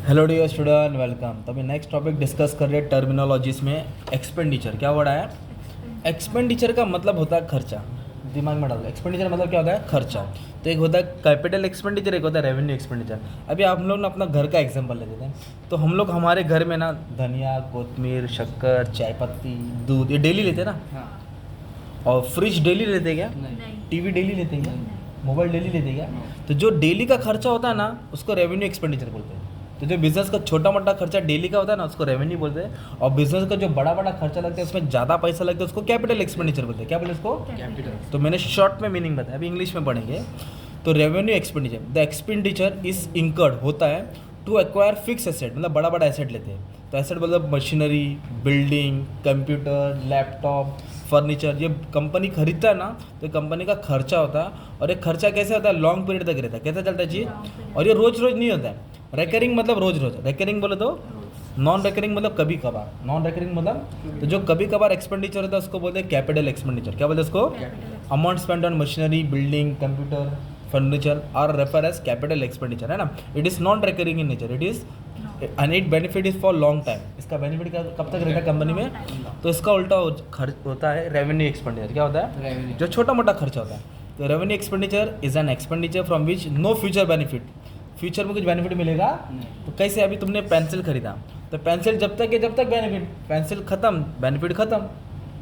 Hello dear student, welcome. तो अभी next topic discuss कर रहे हैं टर्मिनोलॉजीज में एक्सपेंडिचर। क्या वर्ड है? एक्सपेंडिचर का मतलब होता है खर्चा। दिमाग में डालो, एक्सपेंडिचर मतलब क्या होता है? खर्चा। तो एक होता है कैपिटल एक्सपेंडिचर, एक होता है रेवेन्यू एक्सपेंडिचर। अभी आप लोग ना अपना घर का एग्जांपल ले लेते हैं। तो हम लोग हमारे घर में ना धनिया, कोतमीर, शक्कर, चाय पत्ती, दूध ये डेली लेते हैं ना। हाँ। और फ्रिज डेली लेते हैं क्या? नहीं। टीवी डेली लेते हैं क्या? नहीं। मोबाइल डेली लेते हैं क्या? नहीं। तो जो डेली का खर्चा होता है ना उसको रेवेन्यू एक्सपेंडिचर बोलते हैं। तो जो बिजनेस का छोटा मोटा खर्चा डेली का होता है ना उसको रेवेन्यू बोलते हैं। और बिजनेस का जो बड़ा बड़ा खर्चा लगता है उसमें ज़्यादा पैसा लगता है उसको कैपिटल एक्सपेंडिचर बोलते हैं। क्या बोलते हैं उसको? कैपिटल। तो मैंने शॉर्ट में मीनिंग बताया, अभी इंग्लिश में पढ़ेंगे। तो revenue expenditure, the expenditure is incurred होता है टू एक्वायर फिक्स एसेट, मतलब बड़ा बड़ा एसेट लेते हैं। तो एसेट मतलब machinery, building, computer, laptop, furniture. ये कंपनी खरीदता है ना तो ये कंपनी का खर्चा होता है। और ये खर्चा कैसे होता है? लॉन्ग पीरियड तक रहता है। कैसे चलता है जी? और ये रोज रोज नहीं होता है। रेकरिंग मतलब रोज रोज। रेकरिंग बोले तो नॉन रेकरिंग मतलब कभी कभार। नॉन रेकरिंग मतलब तो जो कभी कभार एक्सपेंडिचर होता है उसको बोलते हैं कैपिटल एक्सपेंडिचर। क्या बोलते हैं उसको? Amount spend on machinery, building, computer, furniture are refer as capital expenditure, है ना। It is non recurring in nature, it is and it benefit is for long time. इसका बेनिफिट कब तक रहता है कंपनी में? तो इसका उल्टा खर्च होता है रेवेन्यू एक्सपेंडिचर। क्या होता है? रेवेन्यू। जो छोटा मोटा खर्चा होता है। तो revenue expenditure is an expenditure from which no future benefit. Future में कुछ बेनिफिट मिलेगा नहीं। तो कैसे? अभी तुमने पेंसिल खरीदा तो पेंसिल जब तक है जब तक बेनिफिट, पेंसिल खत्म बेनिफिट खत्म,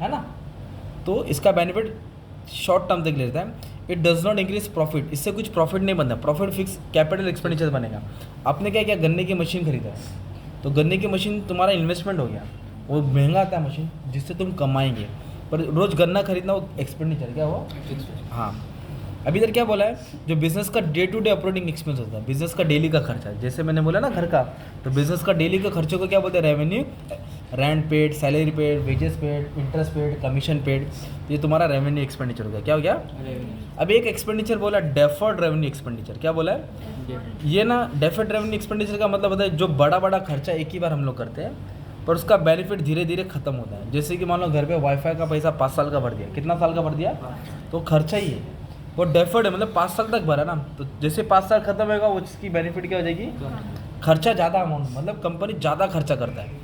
है ना। तो इसका बेनिफिट शॉर्ट टर्म तक लेता है। It does not increase profit, इससे कुछ प्रॉफिट नहीं बनता। प्रॉफिट फिक्स कैपिटल एक्सपेंडिचर बनेगा। आपने क्या किया? गन्ने की मशीन खरीदा तो गन्ने की मशीन तुम्हारा इन्वेस्टमेंट हो गया। वो महंगा आता है मशीन जिससे तुम कमाएंगे, पर रोज गन्ना खरीदना वो एक्सपेंडिचर। क्या हुआ? हाँ। अभी इधर क्या बोला है? जो बिजनेस का day to day operating expense होता है, बिजनेस का डेली का खर्चा, जैसे मैंने बोला ना घर का, तो बिजनेस का डेली का खर्चों को क्या बोलते हैं? Revenue. Rent paid, salary paid, wages paid, interest paid, commission paid, ये तुम्हारा रेवेन्यू एक्सपेंडिचर हो गया। क्या हो गया? रेवेन्यू। अब एक एक्सपेंडिचर बोला डेफर्ड रेवेन्यू एक्सपेंडिचर। क्या बोला है? ये ना डेफर्ड रेवेन्यू एक्सपेंडिचर का मतलब होता है जो बड़ा बड़ा खर्चा एक ही बार हम लोग करते हैं पर उसका बेनिफिट धीरे धीरे खत्म होता है। जैसे कि मान लो घर पे वाईफाई का पैसा 5 साल का भर दिया, कितना साल का भर दिया? तो खर्चा ही है वो डेफर्ड है, मतलब 5 साल तक भरा ना। तो जैसे 5 साल खत्म होगा वो उसकी बेनिफिट क्या हो जाएगी? खर्चा ज़्यादा अमाउंट, मतलब कंपनी ज़्यादा खर्चा करता है।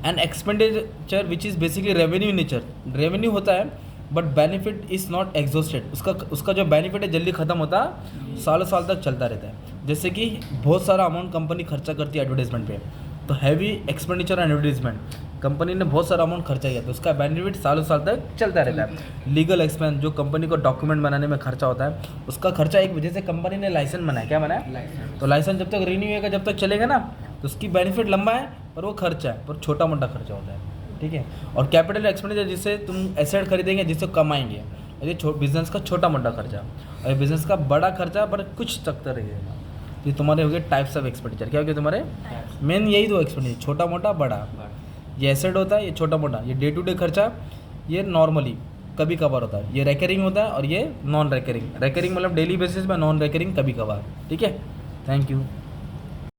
And expenditure which is basically revenue nature, revenue होता है but benefit is not exhausted. उसका जो बेनिफिट है जल्दी खत्म होता, सालों साल तक चलता रहता है। जैसे कि बहुत सारा अमाउंट कंपनी खर्चा करती है एडवर्टाइजमेंट पे, तो heavy expenditure and advertisement, company ने बहुत सारा अमाउंट खर्चा किया तो उसका बेनिफिट सालों साल तक चलता रहता है। लीगल एक्सपेंस, जो कंपनी को डॉक्यूमेंट बनाने में खर्चा होता है उसका खर्चा, एक वजह से कंपनी ने लाइसेंस बनाया। क्या बनाया? लाइसेंस। तो लाइसेंस जब तक रिन्यू होगा, जब तक चलेगा ना, तो उसकी बेनिफिट लंबा है पर वो खर्चा है, पर छोटा मोटा खर्चा होता है। ठीक है। और कैपिटल एक्सपेंडिचर जिससे तुम एसेट खरीदेंगे, जिससे कमाएंगे, ये बिजनेस का छोटा मोटा खर्चा। और ये बिजनेस का बड़ा खर्चा पर कुछ तक तो रहेगा। ये तुम्हारे हो गए टाइप्स ऑफ एक्सपेंडिचर। क्या हो गया तुम्हारे? मेन यही दो एक्सपेंडिचर, छोटा मोटा बड़ा। ये एसेट होता है, ये छोटा मोटा, ये डे टू डे खर्चा, ये नॉर्मली कभी कभार होता है। ये रेकरिंग होता है और ये नॉन रेकरिंग। रेकरिंग मतलब डेली बेसिस में, नॉन रेकरिंग कभी कभार। ठीक है। Thank you.